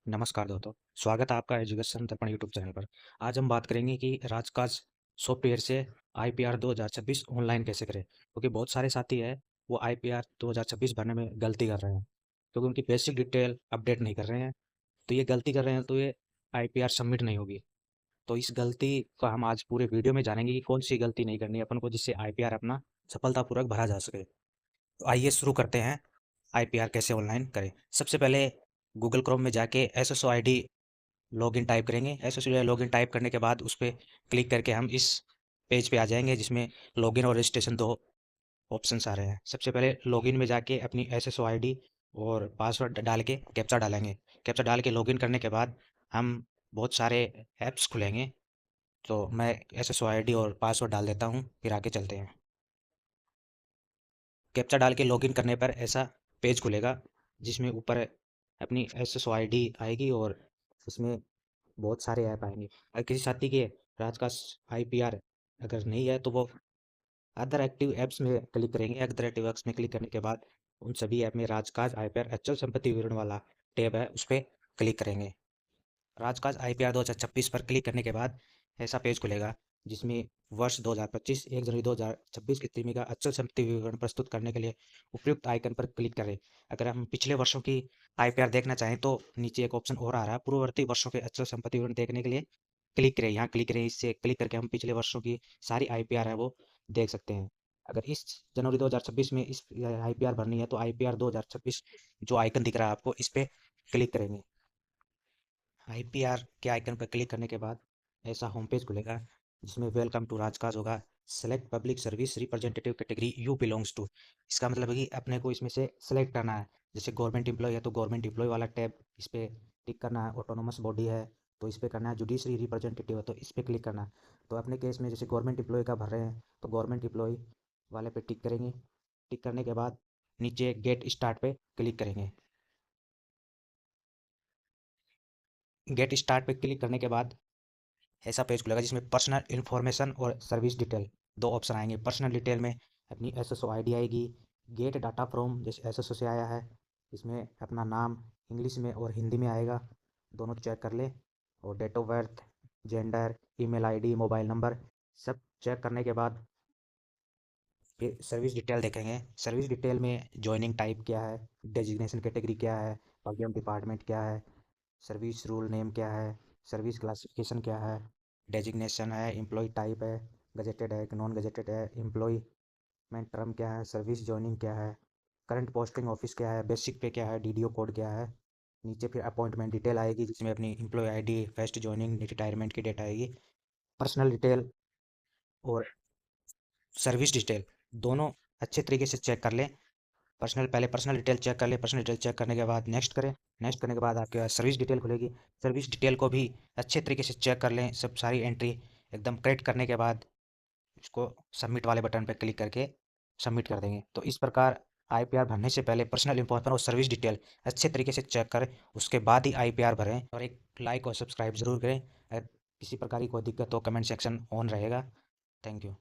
नमस्कार दोस्तों, स्वागत है आपका एजुकेशन दर्पण यूट्यूब चैनल पर। आज हम बात करेंगे कि राजकाज सॉफ्टवेयर से आईपीआर 2026 ऑनलाइन कैसे करें, क्योंकि बहुत सारे साथी हैं वो आईपीआर 2026 भरने में गलती कर रहे हैं, क्योंकि उनकी बेसिक डिटेल अपडेट नहीं कर रहे हैं। तो ये गलती कर रहे हैं, तो ये आईपीआर सबमिट नहीं होगी। तो इस गलती का हम आज पूरे वीडियो में जानेंगे कि कौन सी गलती नहीं करनी है अपन को, जिससे आईपीआर अपना सफलतापूर्वक भरा जा सके। तो आइए शुरू करते हैं, आईपीआर कैसे ऑनलाइन करें। सबसे पहले गूगल क्रोम में जाके एसएसओ आईडी लॉगिन टाइप करेंगे। एसएसओ लॉगिन टाइप करने के बाद उस पर क्लिक करके हम इस पेज पे आ जाएंगे, जिसमें लॉगिन और रजिस्ट्रेशन दो ऑप्शंस आ रहे हैं। सबसे पहले लॉगिन में जाके अपनी एसएसओ आईडी और पासवर्ड डाल के कैप्चा डालेंगे। कैप्चा डाल के लॉगिन करने के बाद हम बहुत सारे ऐप्स खुलेंगे। तो मैं एसएसओ आईडी और पासवर्ड डाल देता हूँ, फिर आगे चलते हैं। कैप्चा डाल के लॉगिन करने पर ऐसा पेज खुलेगा, जिसमें ऊपर अपनी एसएसओ आईडी आएगी और इसमें बहुत सारे ऐप आएंगे। अगर किसी साथी के राज का आईपीआर अगर नहीं है, तो वो अदर एक्टिव ऐप्स में क्लिक करेंगे। अदर एक्टिव ऐप्स में क्लिक करने के बाद उन सभी ऐप में राजकाज आईपीआर अचल संपत्ति विवरण वाला टैब है, उस पर क्लिक करेंगे। राजकाज आईपीआर 2026 पर क्लिक करने के बाद ऐसा पेज खुलेगा, जिसमें वर्ष 2025 1 जनवरी 2026 की तिथि का अचल संपत्ति विवरण प्रस्तुत करने के लिए उपयुक्त आइकन पर क्लिक करें। अगर हम पिछले वर्षों की आईपीआर देखना चाहें तो नीचे एक ऑप्शन और आ रहा है, पूर्ववर्ती वर्षों के अचल संपत्ति विवरण देखने के लिए क्लिक करें। यहाँ क्लिक करें, इससे क्लिक करके हम पिछले वर्षों की सारी आईपीआर है वो देख सकते हैं। अगर इस जनवरी 2026 में इस आईपीआर भरनी है, तो आईपीआर 2026 जो आइकन दिख रहा है आपको, इस पे क्लिक करेंगे। आईपीआर के आइकन पर क्लिक करने के बाद ऐसा होम पेज खुलेगा, जिसमें वेलकम टू राजकाज होगा। Select public service representative category you belongs to. इसका मतलब है कि अपने को इसमें से सेलेक्ट करना है। जैसे गवर्नमेंट एम्प्लॉय है तो गवर्नमेंट एम्प्लॉय वाला टैब इस पर टिक करना है। ऑटोनोमस बॉडी है तो इस पर करना है। जुडिशरी रिप्रेजेंटेटिव है तो इस पर क्लिक करना है। तो अपने केस में जैसे गवर्नमेंट एम्प्लॉय का भर रहे हैं, तो गवर्नमेंट एम्प्लॉय वाले पे टिक करेंगे। टिक करने के बाद नीचे गेट स्टार्ट पे क्लिक करेंगे। गेट स्टार्ट पे क्लिक करने के बाद ऐसा पेज खुलेगा, जिसमें पर्सनल इन्फॉर्मेशन और सर्विस डिटेल दो ऑप्शन आएंगे। पर्सनल डिटेल में अपनी एसएसओ आईडी आएगी। गेट डाटा फ्रॉम जैसे एसएसओ से आया है, इसमें अपना नाम इंग्लिश में और हिंदी में आएगा, दोनों चेक कर ले। और date of birth, gender, email ID, mobile number सब चेक करने के बाद फिर सर्विस डिटेल देखेंगे। सर्विस डिटेल में जॉइनिंग टाइप क्या है, डेजिग्नेशन कैटेगरी क्या है, प्रॉब्लम डिपार्टमेंट क्या है, सर्विस रूल नेम क्या है, सर्विस क्लासिफिकेशन क्या है, डेजिग्नेशन है, एम्प्लॉय टाइप है, गजेटेड है कि नॉन गजेटेड है, एम्प्लॉयमेंट टर्म क्या है, सर्विस जॉइनिंग क्या है, करंट पोस्टिंग ऑफिस क्या है, बेसिक पे क्या है, डीडीओ कोड क्या है। नीचे फिर अपॉइंटमेंट डिटेल आएगी, जिसमें अपनी employ ID, first joining, retirement की डेट आएगी। पर्सनल डिटेल और सर्विस डिटेल दोनों अच्छे तरीके से चेक कर लें। पहले पर्सनल डिटेल चेक कर लें। पर्सनल डिटेल चेक करने के बाद नेक्स्ट करें। नेक्स्ट करने के बाद आपके पास सर्विस डिटेल खुलेगी। सर्विस डिटेल को भी अच्छे तरीके से चेक कर लें। सब सारी एंट्री एकदम करेक्ट करने के बाद इसको सबमिट वाले बटन पर क्लिक करके सबमिट कर देंगे। तो इस प्रकार आईपीआर भरने से पहले पर्सनल इंफॉर्मेशन और सर्विस डिटेल अच्छे तरीके से चेक करें, उसके बाद ही आईपीआर भरें। और एक लाइक और सब्सक्राइब जरूर करें। अगर किसी प्रकार की कोई दिक्कत हो, कमेंट सेक्शन ऑन रहेगा। Thank you.